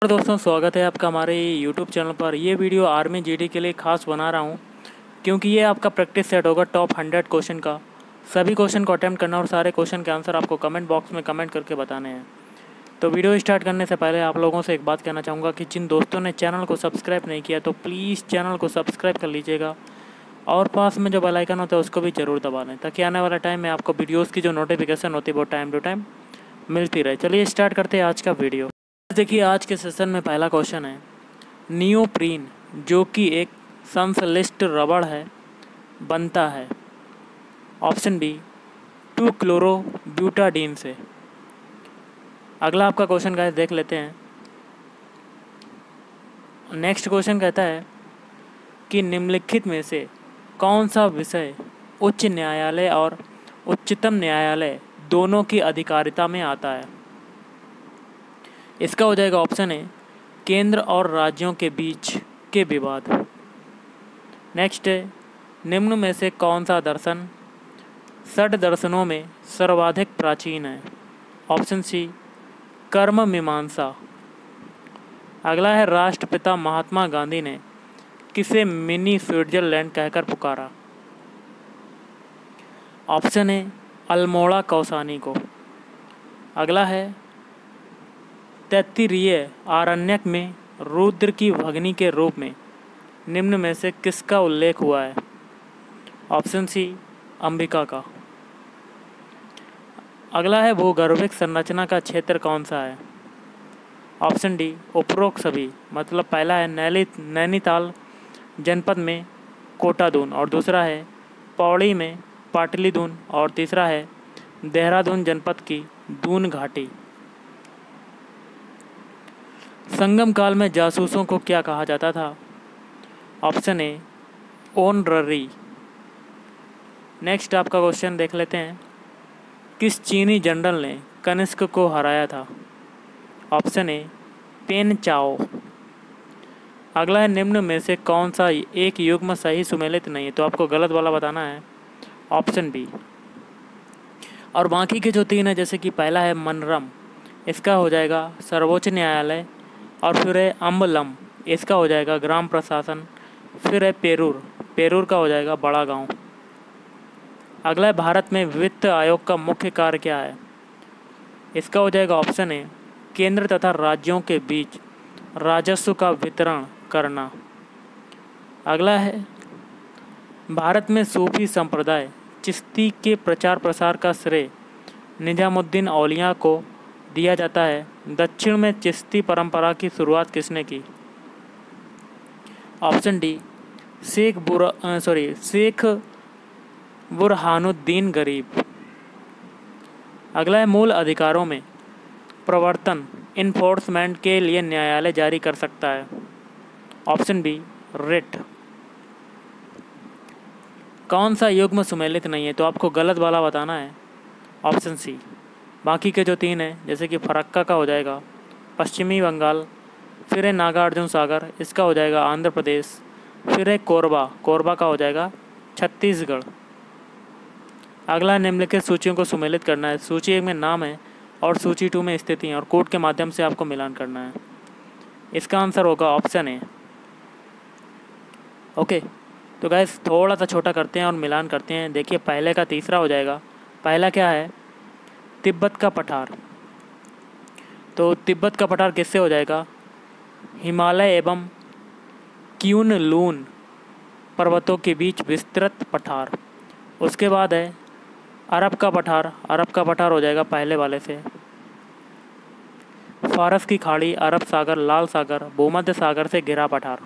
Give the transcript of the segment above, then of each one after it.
और दोस्तों स्वागत है आपका हमारे YouTube चैनल पर। ये वीडियो आर्मी जीडी के लिए खास बना रहा हूँ क्योंकि ये आपका प्रैक्टिस सेट होगा टॉप 100 क्वेश्चन का। सभी क्वेश्चन को अटेम्प्ट करना और सारे क्वेश्चन के आंसर आपको कमेंट बॉक्स में कमेंट करके बताने हैं। तो वीडियो स्टार्ट करने से पहले आप लोगों से एक बात कहना चाहूँगा कि जिन दोस्तों ने चैनल को सब्सक्राइब नहीं किया तो प्लीज़ चैनल को सब्सक्राइब कर लीजिएगा और पास में जो बेल आइकन होता है उसको भी ज़रूर दबा लें ताकि आने वाला टाइम में आपको वीडियोज़ की जो नोटिफिकेशन होती है वो टाइम टू टाइम मिलती रहे। चलिए स्टार्ट करते हैं आज का वीडियो। देखिए आज के सेशन में पहला क्वेश्चन है, नियोप्रीन जो कि एक संश्लिष्ट रबड़ है बनता है ऑप्शन बी 2-क्लोरोब्यूटाडीन से। अगला आपका क्वेश्चन गाइस देख लेते हैं। नेक्स्ट क्वेश्चन कहता है कि निम्नलिखित में से कौन सा विषय उच्च न्यायालय और उच्चतम न्यायालय दोनों की अधिकारिता में आता है। इसका हो जाएगा ऑप्शन ए केंद्र और राज्यों के बीच के विवाद। नेक्स्ट है, निम्न में से कौन सा दर्शन षड दर्शनों में सर्वाधिक प्राचीन है। ऑप्शन सी कर्म मीमांसा। अगला है, राष्ट्रपिता महात्मा गांधी ने किसे मिनी स्विट्जरलैंड कहकर पुकारा। ऑप्शन ए अल्मोड़ा कौसानी को। अगला है, तैत्तिरीय आरण्यक में रुद्र की भगनी के रूप में निम्न में से किसका उल्लेख हुआ है। ऑप्शन सी अंबिका का। अगला है, भूगर्भिक संरचना का क्षेत्र कौन सा है। ऑप्शन डी उपरोक्त सभी। मतलब पहला है नैनीताल जनपद में कोटादून और दूसरा है पौड़ी में पाटलीदून और तीसरा है देहरादून जनपद की दून घाटी। संगम काल में जासूसों को क्या कहा जाता था। ऑप्शन ए ऑनररी। नेक्स्ट आपका क्वेश्चन देख लेते हैं, किस चीनी जनरल ने कनिष्क को हराया था। ऑप्शन ए पेन चाओ। अगला है, निम्न में से कौन सा एक युग्म सही सुमेलित नहीं है, तो आपको गलत वाला बताना है। Option B. और बाकी के जो तीन है, जैसे कि पहला है मनरम, इसका हो जाएगा सर्वोच्च न्यायालय, और फिर है अम्बलम, इसका हो जाएगा ग्राम प्रशासन, फिर है पेरूर का हो जाएगा बड़ा गांव। अगला है, भारत में वित्त आयोग का मुख्य कार्य क्या है। इसका हो जाएगा ऑप्शन ए केंद्र तथा राज्यों के बीच राजस्व का वितरण करना। अगला है, भारत में सूफी संप्रदाय चिश्ती के प्रचार प्रसार का श्रेय निजामुद्दीन औलिया को दिया जाता है। दक्षिण में चिश्ती परंपरा की शुरुआत किसने की। ऑप्शन डी शेख बुरहानुद्दीन गरीब। अगला है, मूल अधिकारों में प्रवर्तन इन्फोर्समेंट के लिए न्यायालय जारी कर सकता है। Option B writ. कौन सा युग्म सुमेलित नहीं है, तो आपको गलत वाला बताना है। Option C. बाकी के जो तीन हैं, जैसे कि फरक्का का हो जाएगा पश्चिमी बंगाल, फिर है नागार्जुन सागर, इसका हो जाएगा आंध्र प्रदेश, फिर है कोरबा का हो जाएगा छत्तीसगढ़। अगला, निम्नलिखित सूचियों को सुमेलित करना है। सूची 1 में नाम है और सूची 2 में स्थिति है और कोड के माध्यम से आपको मिलान करना है। इसका आंसर होगा ऑप्शन ए। ओके, तो गाइस थोड़ा सा छोटा करते हैं और मिलान करते हैं। देखिए पहले का तीसरा हो जाएगा। पहला क्या है, तिब्बत का पठार। तो तिब्बत का पठार किससे हो जाएगा, हिमालय एवं क्यूनलून पर्वतों के बीच विस्तृत पठार। उसके बाद है अरब का पठार हो जाएगा पहले वाले से। फारस की खाड़ी, अरब सागर, लाल सागर, भूमध्य सागर से घिरा पठार।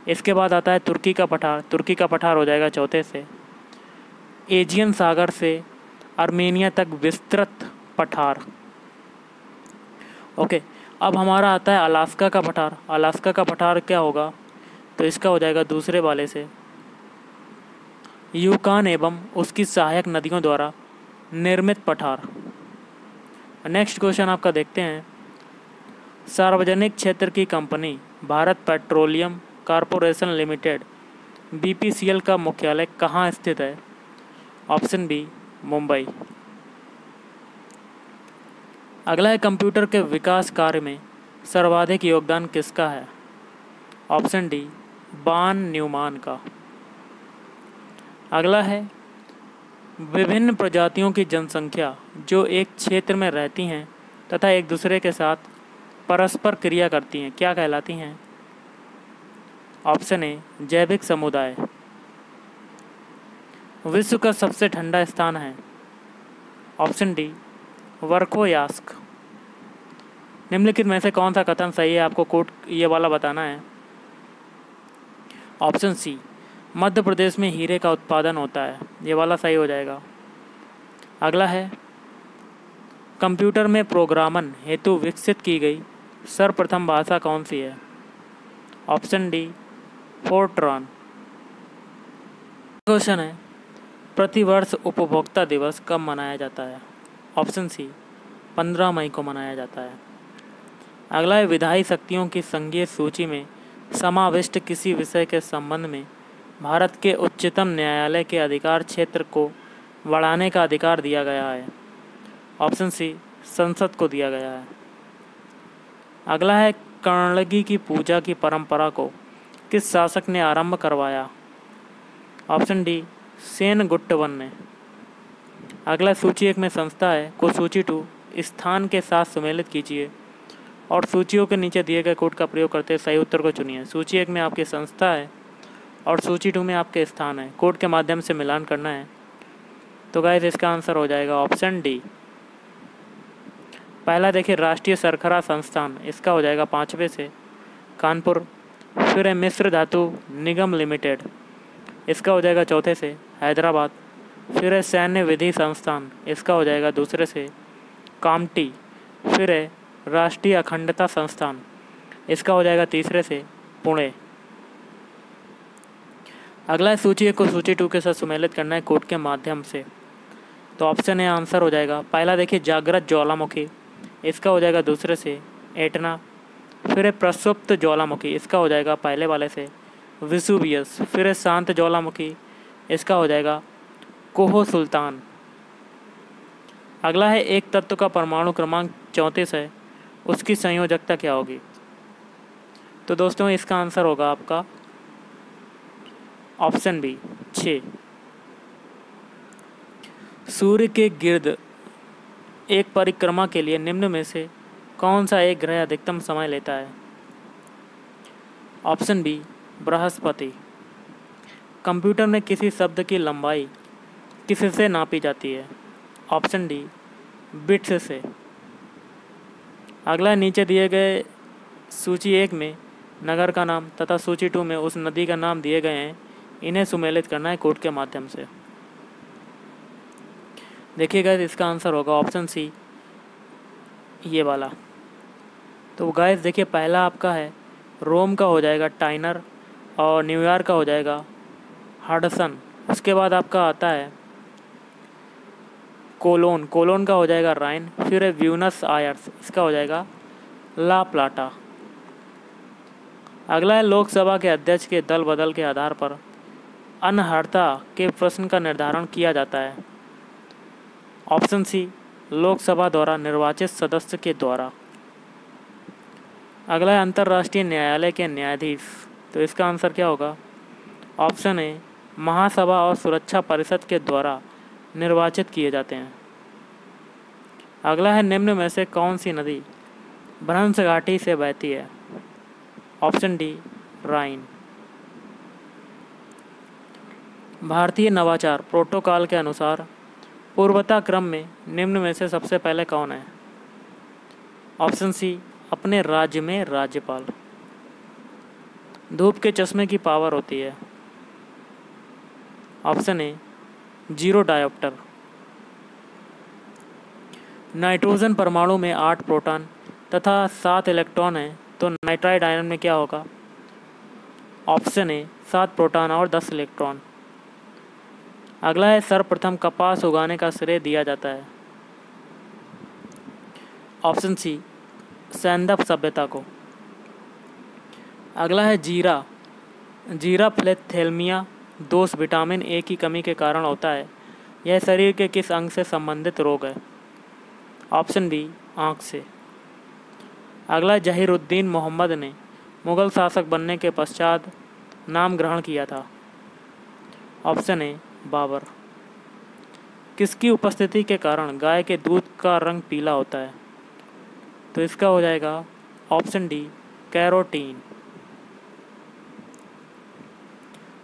इसके बाद आता है तुर्की का पठार हो जाएगा चौथे से। एजियन सागर से आर्मेनिया तक विस्तृत पठार। ओके, अब हमारा आता है अलास्का का पठार क्या होगा, तो इसका हो जाएगा दूसरे वाले से। यूकान एवं उसकी सहायक नदियों द्वारा निर्मित पठार। नेक्स्ट क्वेश्चन आपका देखते हैं, सार्वजनिक क्षेत्र की company Bharat petroleum corporation limited BPCL का मुख्यालय कहाँ स्थित है। Option B Mumbai. अगला है कंप्यूटर के विकास कार्य में सर्वाधिक योगदान किसका है? ऑप्शन डी बान न्यूमान का। अगला है विभिन्न प्रजातियों की जनसंख्या जो एक क्षेत्र में रहती हैं तथा एक दूसरे के साथ परस्पर क्रिया करती हैं क्या कहलाती हैं? ऑप्शन ए जैविक समुदाय। विश्व का सबसे ठंडा स्थान है? Option D Verkhoyansk. निम्नलिखित में से कौन सा कथन सही है? आपको कोट ये वाला बताना है। ऑप्शन सी मध्य प्रदेश में हीरे का उत्पादन होता है, ये वाला सही हो जाएगा। अगला है कंप्यूटर में प्रोग्रामन हेतु विकसित की गई सर्वप्रथम भाषा कौन सी है? Option D Fortran. क्वेश्चन है प्रतिवर्ष उपभोक्ता दिवस कब मनाया जाता है? ऑप्शन सी 15 मई को मनाया जाता है। अगला है विधायी शक्तियों की संघीय सूची में समाविष्ट किसी विषय के संबंध में भारत के उच्चतम न्यायालय के अधिकार क्षेत्र को बढ़ाने का अधिकार दिया गया है? ऑप्शन सी संसद को दिया गया है। अगला है कर्णगी की पूजा की परंपरा को किस शासक ने आरंभ करवाया? ऑप्शन डी सेनगुट्टवन ने। अगला सूची 1 में संस्था है को सूची 2 स्थान के साथ सम्मिलित कीजिए और सूचियों के नीचे दिए गए कोड का प्रयोग करते सही उत्तर को चुनिए। सूची 1 में आपकी संस्था है और सूची 2 में आपके स्थान है। कोड के माध्यम से मिलान करना है। तो गाइस इसका आंसर हो जाएगा ऑप्शन डी। पहला देखिए राष्ट्रीय सरखरा संस्थान, इसका हो जाएगा 5वें से कानपुर। फिर है मिश्र धातु निगम लिमिटेड, इसका हो जाएगा 4थे से हैदराबाद। फिर है सैन्य विधि संस्थान, इसका हो जाएगा 2रे से कामटी। फिर है राष्ट्रीय अखंडता संस्थान, इसका हो जाएगा 3रे से पुणे। अगला है सूची 1 को सूची 2 के साथ सम्मिलित करना है कोड के माध्यम से। तो ऑप्शन ए आंसर हो जाएगा। पहला देखिए जागृत ज्वालामुखी, इसका हो जाएगा 2रे से एटना। फिर है प्रसुप्त ज्वालामुखी, इसका हो जाएगा पहले वाले से विसुवियस। फिर है शांत ज्वालामुखी, इसका हो जाएगा कोहो सुल्तान। अगला है एक तत्व का परमाणु क्रमांक 34 है, उसकी संयोजकता क्या होगी? तो दोस्तों इसका आंसर होगा आपका ऑप्शन बी 6। सूर्य के गिर्द एक परिक्रमा के लिए निम्न में से कौन सा एक ग्रह अधिकतम समय लेता है? Option B Brihaspati. कंप्यूटर में किसी शब्द की लंबाई किससे नापी जाती है? ऑप्शन डी बिट्स से। अगला नीचे दिए गए सूची 1 में नगर का नाम तथा सूची 2 में उस नदी का नाम दिए गए हैं, इन्हें सम्मिलित करना है कोड के माध्यम से। देखिएगा इसका आंसर होगा ऑप्शन सी ये वाला। तो गाइस देखिए पहला आपका है रोम का हो जाएगा टाइनर और न्यूयॉर्क का हो जाएगा हडसन। उसके बाद आपका आता है कोलोन, कोलोन का हो जाएगा राइन। फिर है ब्यूनस आयर्स, इसका हो जाएगा ला प्लाटा। अगला है लोकसभा के अध्यक्ष के दल बदल के आधार पर अनर्हता के प्रश्न का निर्धारण किया जाता है। ऑप्शन सी लोकसभा द्वारा निर्वाचित सदस्य के द्वारा। अगला है अंतर्राष्ट्रीय न्यायालय के न्यायाधीश, तो इसका आंसर क्या होगा? ऑप्शन ए महासभा और सुरक्षा परिषद के द्वारा निर्वाचित किए जाते हैं। अगला है निम्न में से कौन सी नदी भ्रंश घाटी से बहती है? ऑप्शन डी राइन। भारतीय नवाचार प्रोटोकॉल के अनुसार पूर्वता क्रम में निम्न में से सबसे पहले कौन है? ऑप्शन सी अपने राज्य में राज्यपाल। धूप के चश्मे की पावर होती है? Option A 0 dioptre. नाइट्रोजन परमाणु में 8 प्रोटॉन तथा 7 इलेक्ट्रॉन हैं, तो नाइट्राइड आयन में क्या होगा? ऑप्शन ए 7 प्रोटॉन और 10 इलेक्ट्रॉन। अगला है सर्वप्रथम कपास उगाने का श्रेय दिया जाता है? ऑप्शन सी सैंदप सभ्यता को। अगला है जीरा, जीरा फ्लेथेल्मिया दोष विटामिन ए की कमी के कारण होता है, यह शरीर के किस अंग से संबंधित रोग है? ऑप्शन बी आँख से। अगला, जहीरुद्दीन मोहम्मद ने मुगल शासक बनने के पश्चात नाम ग्रहण किया था? Option A Babar. किसकी उपस्थिति के कारण गाय के दूध का रंग पीला होता है? तो इसका हो जाएगा ऑप्शन डी, कैरोटीन।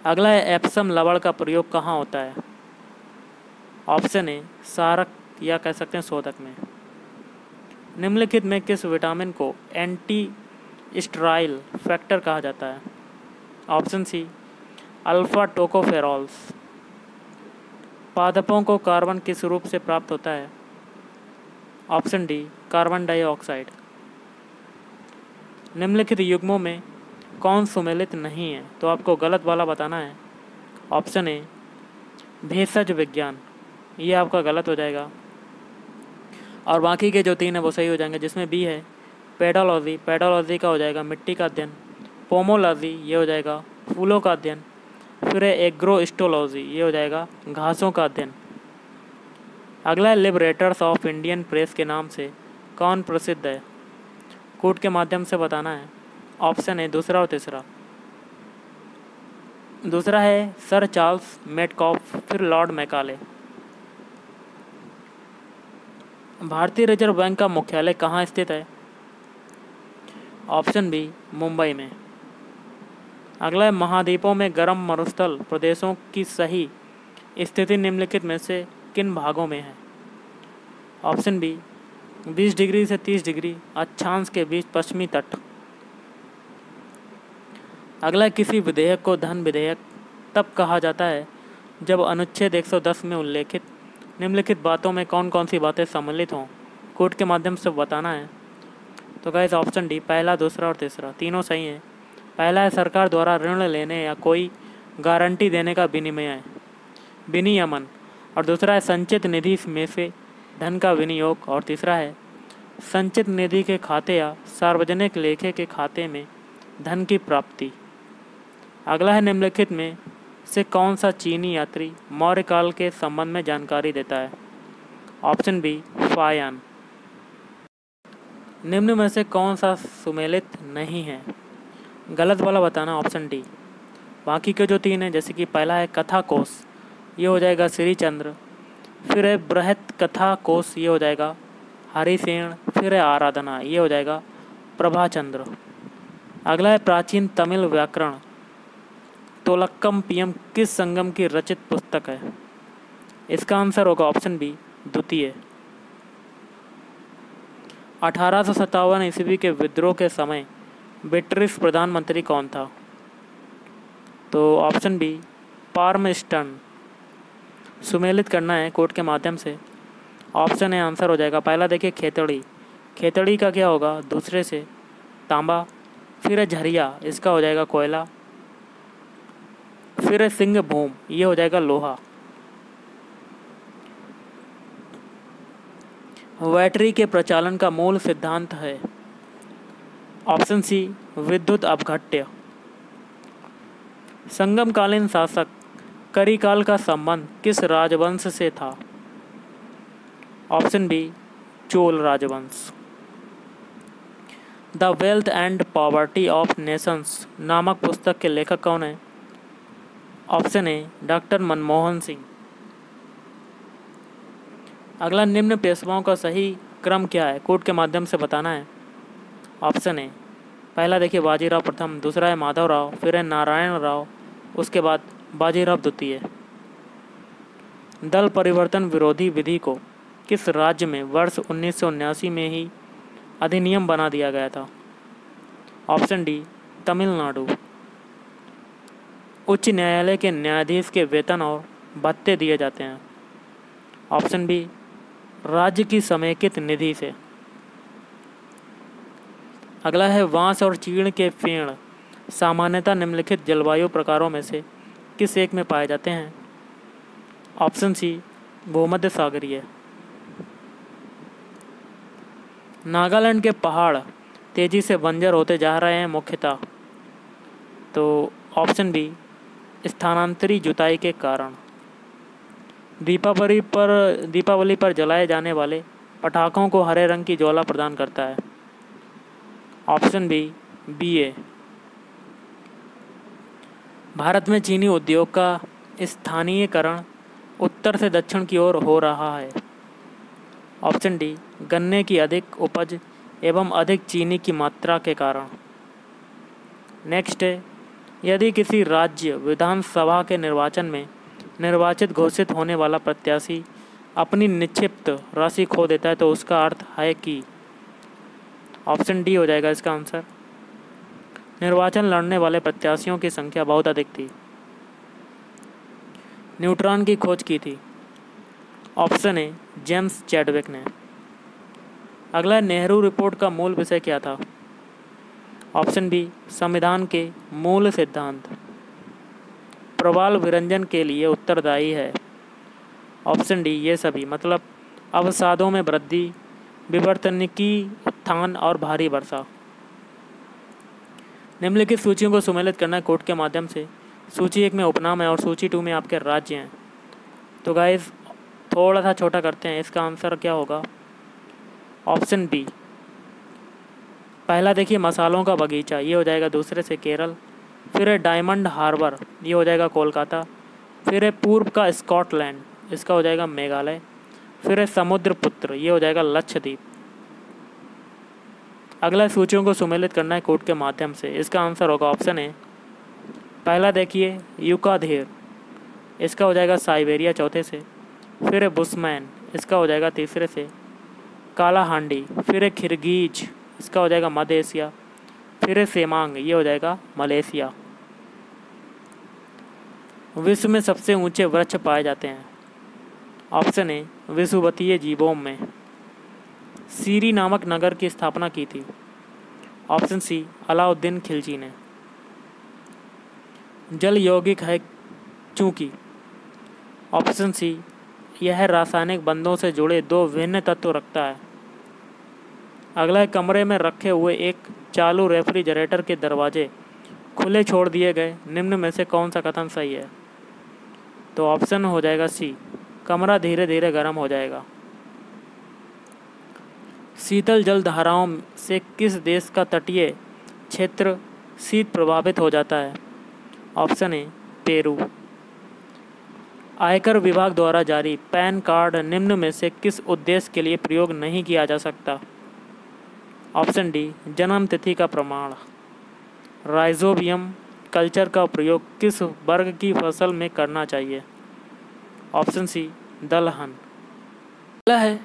अगला है, एप्सम लवण का प्रयोग कहाँ होता है? ऑप्शन ए सारक या कह सकते हैं शोधक में। निम्नलिखित में किस विटामिन को एंटी स्टेरॉयल फैक्टर कहा जाता है? Option C, alpha tocopherols. पादपों को कार्बन किस रूप से प्राप्त होता है? Option D, carbon dioxide. निम्नलिखित युग्मों में कौन सुमेलित नहीं है? तो आपको गलत वाला बताना है। ऑप्शन ए, भेषज विज्ञान, ये आपका गलत हो जाएगा। और बाकी के जो 3 है वो सही हो जाएंगे, जिसमें बी है पेडोलॉजी। पेडोलॉजी का हो जाएगा मिट्टी का अध्ययन। पोमोलॉजी, ये हो जाएगा फूलों का अध्ययन। फिर है एग्रोस्टोलॉजी, ये हो जाएगा घासों का अध्ययन। अगला है, लिबरेटर्स ऑफ इंडियन प्रेस के नाम से कौन प्रसिद्ध है? कूट के माध्यम से बताना है। ऑप्शन है दूसरा और तीसरा। दूसरा है सर चार्ल्स मेटकॉफ, फिर लॉर्ड मैकाले। भारतीय रिजर्व बैंक का मुख्यालय कहाँ स्थित है? ऑप्शन बी, मुंबई में। अगला है, महाद्वीपों में गर्म मरुस्थल प्रदेशों की सही स्थिति निम्नलिखित में से किन भागों में है? ऑप्शन बी, 20 डिग्री से 30 डिग्री अक्षांश के बीच पश्चिमी तट। अगला, किसी विधेयक को धन विधेयक तब कहा जाता है जब अनुच्छेद 110 में उल्लेखित निम्नलिखित बातों में कौन कौन सी बातें सम्मिलित हों? कोड के माध्यम से बताना है। तो गाइस ऑप्शन डी, पहला, दूसरा और तीसरा तीनों सही हैं। पहला है, सरकार द्वारा ऋण लेने या कोई गारंटी देने का विनियमन। और दूसरा है, संचित निधि में से धन का विनियोग। और तीसरा है, संचित निधि के खाते या सार्वजनिक लेखे के खाते में धन की प्राप्ति। अगला है, निम्नलिखित में से कौन सा चीनी यात्री मौर्य काल के संबंध में जानकारी देता है? Option B, Fahien. निम्न में से कौन सा सुमेलित नहीं है? गलत वाला बताना, ऑप्शन डी। बाकी के जो 3 हैं, जैसे कि पहला है कथा कोश, ये हो जाएगा श्रीचंद्र। फिर है बृहत कथा कोश, ये हो जाएगा हरिसेन। फिर है आराधना, ये हो जाएगा प्रभाचंद्र। अगला है, प्राचीन तमिल व्याकरण तोलक्कम पीएम किस संगम की रचित पुस्तक है? इसका आंसर होगा ऑप्शन बी, द्वितीय। 1857 ईस्वी के विद्रोह के समय ब्रिटिश प्रधानमंत्री कौन था? तो ऑप्शन बी, पार्मस्टन। सुमेलित करना है कोड के माध्यम से। ऑप्शन ए आंसर हो जाएगा। पहला देखिए खेतड़ी, खेतड़ी का क्या होगा? दूसरे से तांबा। फिर है झरिया, इसका हो जाएगा कोयला। फिर है सिंह भूम, ये हो जाएगा लोहा। बैटरी के प्रचालन का मूल सिद्धांत है? ऑप्शन सी, विद्युत अपघट्य। संगमकालीन शासक करिकाल का संबंध किस राजवंश से था? ऑप्शन बी, चोल राजवंश। The wealth and poverty of Nations नामक पुस्तक के लेखक कौन है? Option A, doctor Manmohan Singh. अगला, निम्न पेशवाओं का सही क्रम क्या है? कोड के माध्यम से बताना है। ऑप्शन ए, पहला देखिए बाजीराव प्रथम, दूसरा है माधवराव, फिर है नारायण राव, उसके बाद बाजीराव द्वितीय। दल परिवर्तन विरोधी विधि को किस राज्य में वर्ष 1979 में ही अधिनियम बना दिया गया था? Option D, Tamil Nadu. उच्च न्यायालय के न्यायाधीश के वेतन और भत्ते दिए जाते हैं? ऑप्शन बी, राज्य की समेकित निधि से। अगला है, बांस और चीड़ के पेड़ सामान्यतः निम्नलिखित जलवायु प्रकारों में से किस एक में पाए जाते हैं? ऑप्शन सी, भूमध्य सागरीय। नागालैंड के पहाड़ तेजी से बंजर होते जा रहे हैं मुख्यतः? तो ऑप्शन बी, स्थानांतरी जुताई के कारण। दीपावली पर जलाए जाने वाले पटाखों को हरे रंग की ज्वाला प्रदान करता है? Option B BA। भारत में चीनी उद्योग का स्थानीयकरण उत्तर से दक्षिण की ओर हो रहा है। ऑप्शन डी गन्ने की अधिक उपज एवं अधिक चीनी की मात्रा के कारण। नेक्स्ट है, यदि किसी राज्य विधानसभा के निर्वाचन में निर्वाचित घोषित होने वाला प्रत्याशी अपनी निक्षिप्त राशि खो देता है तो उसका अर्थ है कि। ऑप्शन डी हो जाएगा इसका आंसर। निर्वाचन लड़ने वाले प्रत्याशियों की संख्या बहुत अधिक थी। न्यूट्रॉन की खोज की थी। ऑप्शन ए जेम्स चैडविक ने। अगला नेहरू रिपोर्ट का मूल विषय क्या था। ऑप्शन बी संविधान के मूल सिद्धांत। प्रवाल विरंजन के लिए उत्तरदायी है। ऑप्शन डी ये सभी, मतलब अवसादों में वृद्धि, विवर्तनिकी उत्थान और भारी वर्षा। निम्नलिखित सूचियों को सुमेलित करना कोड के माध्यम से। सूची 1 में उपनाम है और सूची 2 में आपके राज्य हैं। तो गाइस थोड़ा सा छोटा करते हैं, इसका आंसर क्या होगा। Option B. पहला देखिए मसालों का बगीचा, ये हो जाएगा दूसरे से केरल। फिर है डायमंड हार्बर, ये हो जाएगा कोलकाता। फिर है पूर्व का स्कॉटलैंड, इसका हो जाएगा मेघालय। फिर है समुद्रपुत्र, ये हो जाएगा लक्षद्वीप। अगला सूचियों को सुमेलित करना है कोड के माध्यम से। इसका आंसर होगा ऑप्शन ए। पहला देखिए यूकाधेर, इसका हो जाएगा साइबेरिया चौथे से। फिर है बुशमैन, इसका हो जाएगा तीसरे से। काला हांडी, फिर है खिरगीज, इसका हो जाएगा मध्य एशिया। फिर है सेमांग, ये हो जाएगा मलेशिया। विश्व में सबसे ऊंचे वृक्ष पाए जाते हैं। ऑप्शन ए विषुवतीय जीवों में। सीरी नामक नगर की स्थापना की थी। ऑप्शन सी अलाउद्दीन खिलजी ने। जल यौगिक है चूंकि। ऑप्शन सी यह रासायनिक बंधों से जुड़े 2 भिन्न तत्व रखता है। अगला है कमरे में रखे हुए एक चालू रेफ्रिजरेटर के दरवाजे खुले छोड़ दिए गए, निम्न में से कौन सा कथन सही है। तो ऑप्शन हो जाएगा सी, कमरा धीरे धीरे गर्म हो जाएगा। शीतल जल धाराओं से किस देश का तटीय क्षेत्र शीत प्रभावित हो जाता है। Option A Peru. आयकर विभाग द्वारा जारी पैन कार्ड निम्न में से किस उद्देश्य के लिए प्रयोग नहीं किया जा सकता। ऑप्शन डी जन्म तिथि का प्रमाण। राइजोबियम कल्चर का प्रयोग किस वर्ग की फसल में करना चाहिए। ऑप्शन सी दलहन। अगला है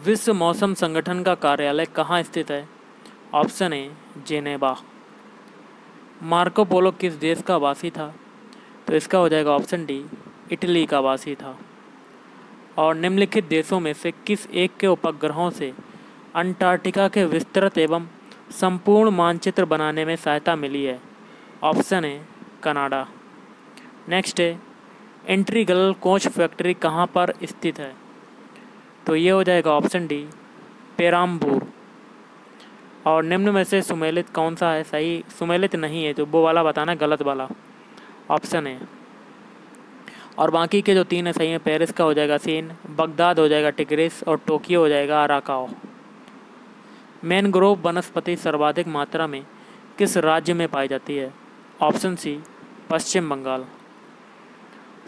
विश्व मौसम संगठन का कार्यालय कहाँ स्थित है। Option A Geneva. Marco Polo किस देश का वासी था। तो इसका हो जाएगा ऑप्शन डी इटली का वासी था। और निम्नलिखित देशों में से किस एक के उपग्रहों से अंटार्कटिका के विस्तृत एवं संपूर्ण मानचित्र बनाने में सहायता मिली है। Option A Canada. नेक्स्ट है इंटीग्रल कोच फैक्ट्री कहाँ पर स्थित है। तो ये हो जाएगा ऑप्शन डी पेराम्बूर। और निम्न में से सुमेलित कौन सा है सही। सुमेलित नहीं है तो वो वाला बताना, गलत वाला ऑप्शन है। और बाकी के जो 3 है सही है। पेरिस का हो जाएगा सीन, बगदाद हो जाएगा टिग्रिस और टोक्यो हो जाएगा अराकाओ। मैनग्रोव वनस्पति सर्वाधिक मात्रा में किस राज्य में पाई जाती है। ऑप्शन सी पश्चिम बंगाल।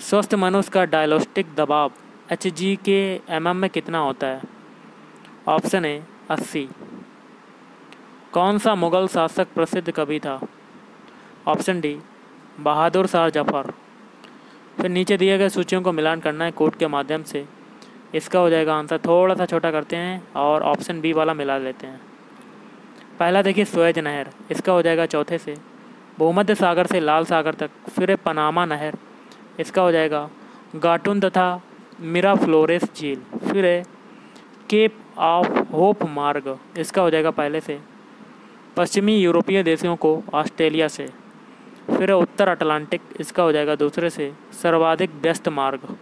स्वस्थ मनुष्य का डायग्नोस्टिक दबाव Hg के mm में कितना होता है। Option A 80। कौन सा मुगल शासक प्रसिद्ध कवि था। Option D Bahadur Shah Zafar. फिर नीचे दिए गए सूचियों को मिलान करना है कोड के माध्यम से। इसका हो जाएगा आंसर, थोड़ा सा छोटा करते हैं और ऑप्शन बी वाला मिला लेते हैं। पहला देखिए सुएज नहर, इसका हो जाएगा चौथे से। भूमध्य सागर से लाल सागर तक। फिर है पनामा नहर, इसका हो जाएगा गाटुन तथा मिराफ्लोरेस झील। फिर है केप ऑफ होप मार्ग, इसका हो जाएगा पहले से। पश्चिमी यूरोपीय देशों को ऑस्ट्रेलिया से। फिर है उत्तर अटलांटिक, इसका हो जाएगा दूसरे से। सर्वाधिक व्यस्त मार्ग।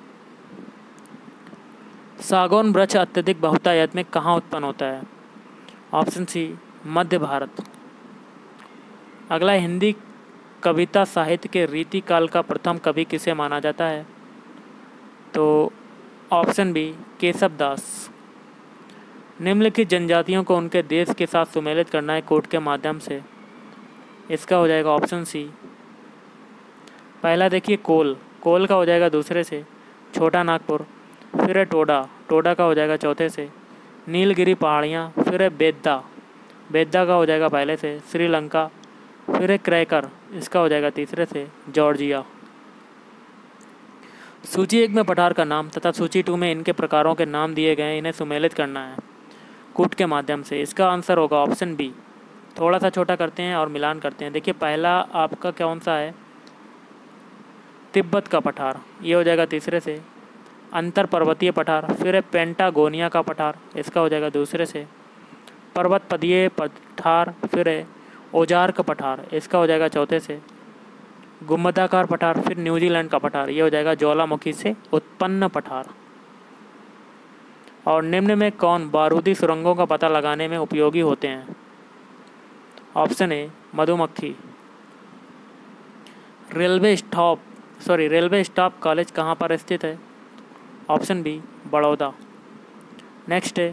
सागौन वृक्ष अत्यधिक बहुतायत में कहाँ उत्पन्न होता है। ऑप्शन सी मध्य भारत। अगला हिंदी कविता साहित्य के रीतिकाल का प्रथम कवि किसे माना जाता है। तो ऑप्शन बी केशव दास। निम्नलिखित जनजातियों को उनके देश के साथ सुमेलित करना है कूट के माध्यम से। इसका हो जाएगा ऑप्शन सी। पहला देखिए कोल, कोल का हो जाएगा दूसरे से छोटा नागपुर, फिर है टोडा, टोडा का हो जाएगा चौथे से नीलगिरी पहाड़ियाँ, फिर है बेद्दा, बेद्दा का हो जाएगा पहले से श्रीलंका, फिर है क्रैकर, इसका हो जाएगा तीसरे से जॉर्जिया। सूची 1 में पठार का नाम तथा सूची 2 में इनके प्रकारों के नाम दिए गए, इन्हें सुमेलित करना है कूट के माध्यम से। इसका आंसर होगा ऑप्शन बी। थोड़ा सा छोटा करते हैं और मिलान करते हैं। देखिए पहला आपका कौन सा है, तिब्बत का पठार, ये हो जाएगा तीसरे से अंतर पर्वतीय पठार, फिर है पेंटागोनिया का पठार, इसका हो जाएगा दूसरे से पर्वत पदीय पठार, फिर है ओजार का पठार, इसका हो जाएगा चौथे से गुम्बदाकार पठार, फिर न्यूजीलैंड का पठार, ये हो जाएगा ज्वालामुखी से उत्पन्न पठार। और निम्न में कौन बारूदी सुरंगों का पता लगाने में उपयोगी होते हैं? ऑप्शन ए मधुमक्खी। रेलवे स्टाफ कॉलेज कहाँ पर स्थित है? Option B Baroda. नेक्स्ट है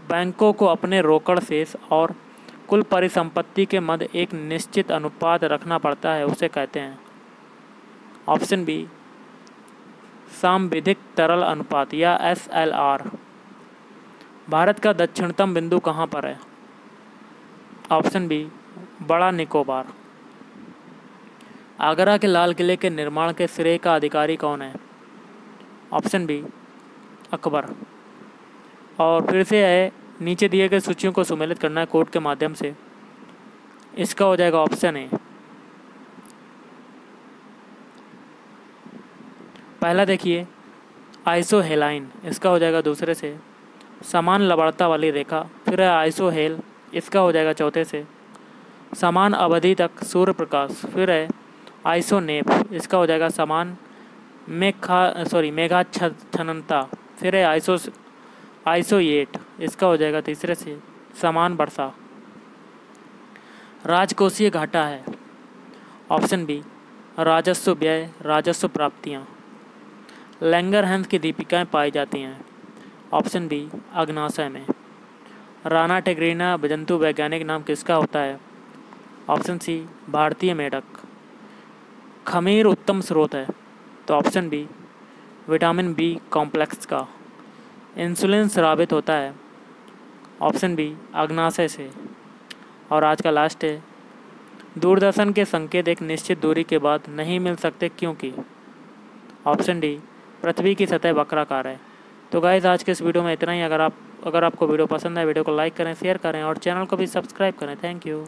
बैंकों को अपने रोकड़ शेष और कुल परिसंपत्ति के मध्य एक निश्चित अनुपात रखना पड़ता है, उसे कहते हैं? ऑप्शन बी सांविधिक तरल अनुपात या SLR। भारत का दक्षिणतम बिंदु कहाँ पर है? ऑप्शन बी बड़ा निकोबार। आगरा के लाल किले के निर्माण के श्रेय का अधिकारी कौन है? Option B Akbar. और फिर से है नीचे दिए गए सूचियों को सुमेलित करना है कोड के माध्यम से। इसका हो जाएगा ऑप्शन ए। पहला देखिए आइसोहेलाइन, इसका हो जाएगा दूसरे से समान लवणता वाली रेखा, फिर है आइसोहेल, इसका हो जाएगा चौथे से समान अवधि तक सूर्य प्रकाश, फिर है आइसोनेप, इसका हो जाएगा समान मेघाच्छन्नता, फिर है आइसोएट, इसका हो जाएगा तीसरे से समान वर्षा। राजकोषीय घाटा है ऑप्शन बी राजस्व व्यय, राजस्व प्राप्तियाँ। लैंगरहैंस की दीपिकाएं पाई जाती हैं ऑप्शन बी अग्नाशय में। राना टेग्रीना जंतु वैज्ञानिक नाम किसका होता है? ऑप्शन सी भारतीय मेढक। खमीर उत्तम स्रोत है तो option B vitamin B complex का। इंसुलिन स्रावित होता है ऑप्शन बी अग्नाशय से। और आज का लास्ट है दूरदर्शन के संकेत एक निश्चित दूरी के बाद नहीं मिल सकते क्योंकि? ऑप्शन डी पृथ्वी की सतह वक्राकार है। तो गाइस आज के इस वीडियो में इतना ही। अगर आपको वीडियो पसंद है वीडियो को लाइक करें, शेयर करें और चैनल को भी सब्सक्राइब करें। Thank you.